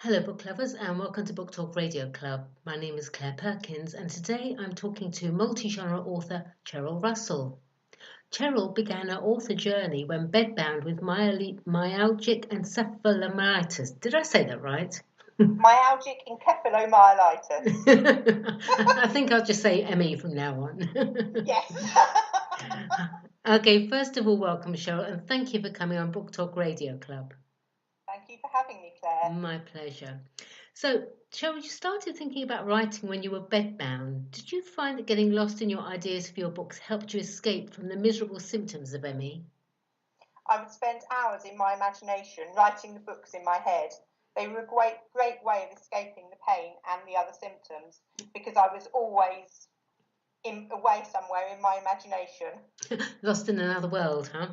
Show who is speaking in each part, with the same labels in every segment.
Speaker 1: Hello, book lovers, and welcome to Book Talk Radio Club. My name is Claire Perkins, and today I'm talking to multi-genre author Cheryl Russell. Cheryl began her author journey when bedbound with myalgic encephalomyelitis. Did I say that right?
Speaker 2: Myalgic Encephalomyelitis.
Speaker 1: I think I'll just say ME from now on.
Speaker 2: Yes.
Speaker 1: Okay, first of all, welcome, Cheryl, and thank you for coming on Book Talk Radio Club.
Speaker 2: Thank you for having me, Claire.
Speaker 1: My pleasure. So, Cheryl, you started thinking about writing when you were bedbound. Did you find that getting lost in your ideas for your books helped you escape from the miserable symptoms of ME?
Speaker 2: I would spend hours in my imagination writing the books in my head. They were a great way of escaping the pain and the other symptoms because I was always away somewhere in my imagination.
Speaker 1: Lost in another world, huh?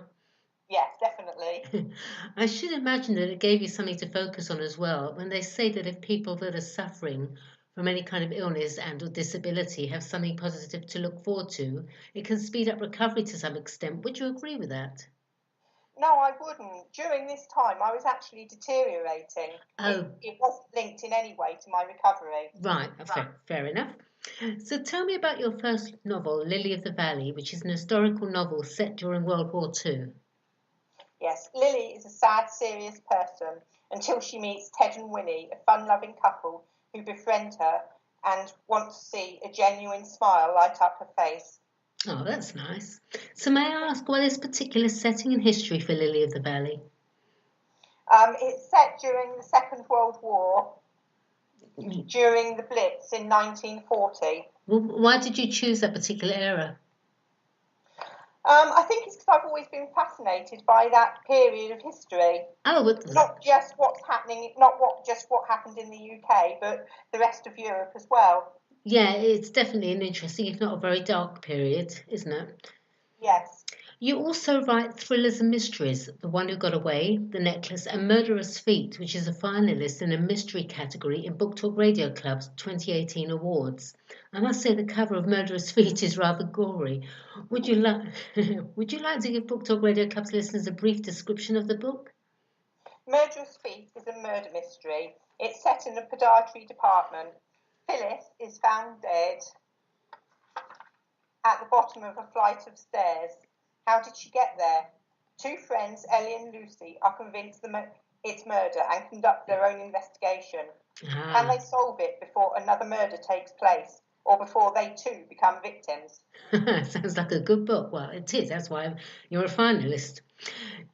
Speaker 2: Yes, definitely.
Speaker 1: I should imagine that it gave you something to focus on as well. When they say that if people that are suffering from any kind of illness and or disability have something positive to look forward to, it can speed up recovery to some extent. Would you agree with that?
Speaker 2: No, I wouldn't. During this time, I was actually deteriorating.
Speaker 1: Oh,
Speaker 2: It wasn't linked in any way to my recovery.
Speaker 1: right, fair enough. So tell me about your first novel, Lily of the Valley, which is an historical novel set during World War II.
Speaker 2: Yes, Lily is a sad, serious person until she meets Ted and Winnie, a fun-loving couple who befriend her and want to see a genuine smile light up her face.
Speaker 1: Oh, that's nice. So may I ask why this particular setting in history for Lily of the Valley?
Speaker 2: It's set during the Second World War, during the Blitz in 1940.
Speaker 1: Well, why did you choose that particular era?
Speaker 2: I think it's because I've always been fascinated by that period of history.
Speaker 1: Oh, but
Speaker 2: Not just what's happening, not just what happened in the UK, but the rest of Europe as well.
Speaker 1: yeah, it's definitely an interesting, if not a very dark period, isn't it?
Speaker 2: Yes.
Speaker 1: You also write thrillers and mysteries, The One Who Got Away, The Necklace, and Murderous Feet, which is a finalist in a mystery category in Book Talk Radio Club's 2018 awards. I must say the cover of Murderous Feet is rather gory. Would you like would you like to give Book Talk Radio Club's listeners a brief description of the book?
Speaker 2: Murderous Feet is a murder mystery. It's set in a podiatry department. Phyllis is found dead at the bottom of a flight of stairs. How did she get there? Two friends, Ellie and Lucy, are convinced it's murder and conduct their own investigation. Can they solve it before another murder takes place or before they too become victims?
Speaker 1: Sounds like a good book. Well, it is. That's why you're a finalist.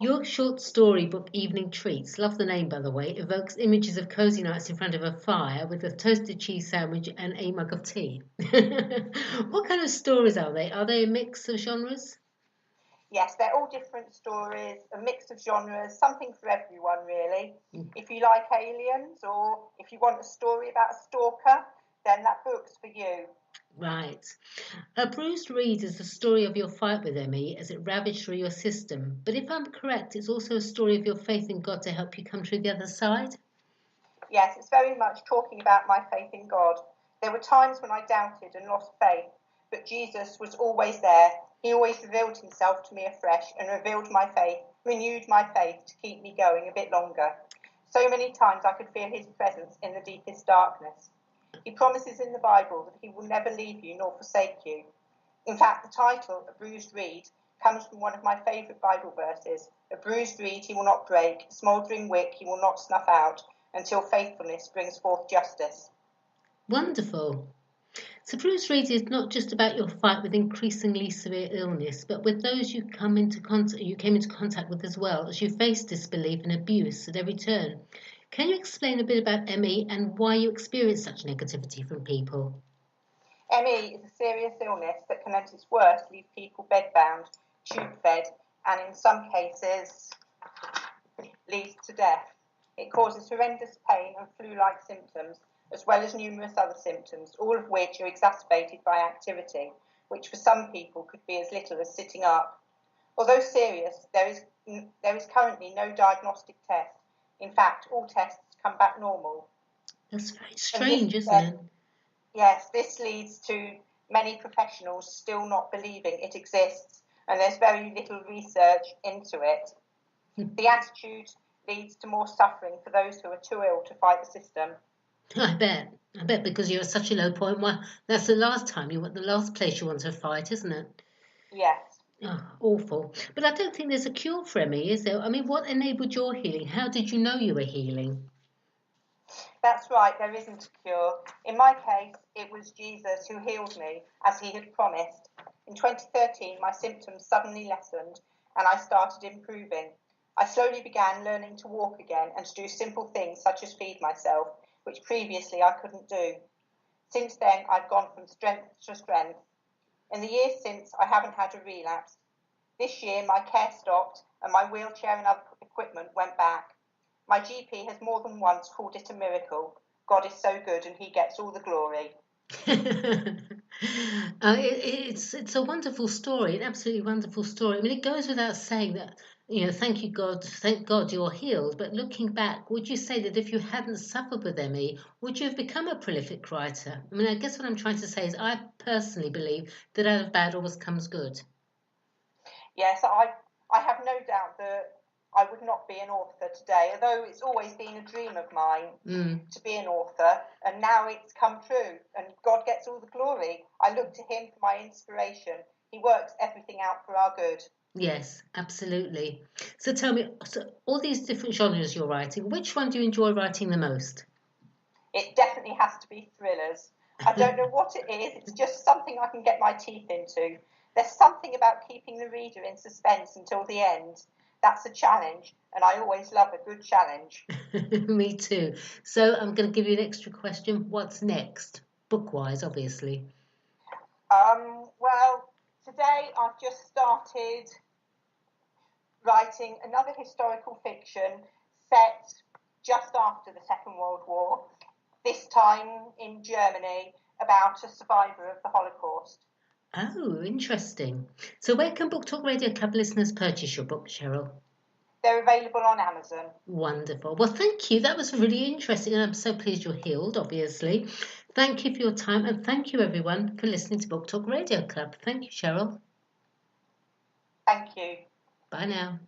Speaker 1: Your short story book, Evening Treats, love the name by the way, evokes images of cosy nights in front of a fire with a toasted cheese sandwich and a mug of tea. What kind of stories are they? Are they a mix of genres?
Speaker 2: Yes, they're all different stories, a mix of genres, something for everyone, really. If you like aliens or if you want a story about a stalker, then that book's for you.
Speaker 1: Right. A Bruised Reed is the story of your fight with ME as it ravaged through your system. But if I'm correct, it's also a story of your faith in God to help you come through the other side.
Speaker 2: Yes, it's very much talking about my faith in God. There were times when I doubted and lost faith, but Jesus was always there. He always revealed himself to me afresh and revealed my faith, renewed my faith to keep me going a bit longer. So many times I could feel his presence in the deepest darkness. He promises in the Bible that he will never leave you nor forsake you. In fact, the title, A Bruised Reed, comes from one of my favourite Bible verses. A bruised reed he will not break, a smouldering wick he will not snuff out, until faithfulness brings forth justice.
Speaker 1: Wonderful. So Bruce Reed is not just about your fight with increasingly severe illness, but with those you came into contact with as well as you face disbelief and abuse at every turn. Can you explain a bit about ME and why you experience such negativity from people?
Speaker 2: ME is a serious illness that can, at its worst, leave people bedbound, tube-fed, and in some cases leads to death. It causes horrendous pain and flu-like symptoms, as well as numerous other symptoms, all of which are exacerbated by activity, which for some people could be as little as sitting up. Although serious, there is currently no diagnostic test. In fact, all tests come back normal.
Speaker 1: That's very strange, isn't it?
Speaker 2: Yes, this leads to many professionals still not believing it exists, and there's very little research into it. The attitude leads to more suffering for those who are too ill to fight the system.
Speaker 1: I bet because you're at such a low point. Well, that's the last place you want to fight, isn't it?
Speaker 2: Yes.
Speaker 1: Oh, awful. But I don't think there's a cure for ME, is there? I mean, what enabled your healing? How did you know you were healing?
Speaker 2: That's right, there isn't a cure. In my case, it was Jesus who healed me, as he had promised. In 2013, my symptoms suddenly lessened and I started improving. I slowly began learning to walk again and to do simple things such as feed myself, which previously I couldn't do. Since then, I've gone from strength to strength. In the years since, I haven't had a relapse. This year, my care stopped and my wheelchair and other equipment went back. My GP has more than once called it a miracle. God is so good and he gets all the glory.
Speaker 1: It's a wonderful story, an absolutely wonderful story. I mean, it goes without saying that, thank you, God, thank God you're healed. But looking back, would you say that if you hadn't suffered with ME, would you have become a prolific writer? I mean, I guess what I'm trying to say is I personally believe that out of bad always comes good.
Speaker 2: Yes, I have no doubt that I would not be an author today, although it's always been a dream of mine to be an author, and now it's come true, and God gets all the glory. I look to him for my inspiration. He works everything out for our good.
Speaker 1: Yes, absolutely. So tell me, so all these different genres you're writing, which one do you enjoy writing the most?
Speaker 2: It definitely has to be thrillers. I don't know what it is, it's just something I can get my teeth into. There's something about keeping the reader in suspense until the end. That's a challenge, and I always love a good challenge.
Speaker 1: Me too. So I'm going to give you an extra question. What's next? Book-wise, obviously.
Speaker 2: Well, today I've just started writing another historical fiction set just after the Second World War, this time in Germany, about a survivor of the Holocaust.
Speaker 1: Oh, interesting. So where can Book Talk Radio Club listeners purchase your book, Cheryl?
Speaker 2: They're available on Amazon.
Speaker 1: Wonderful. Well, thank you. That was really interesting, and I'm so pleased you're healed, obviously. Thank you for your time, and thank you, everyone, for listening to Book Talk Radio Club. Thank you, Cheryl.
Speaker 2: Thank you.
Speaker 1: Bye now.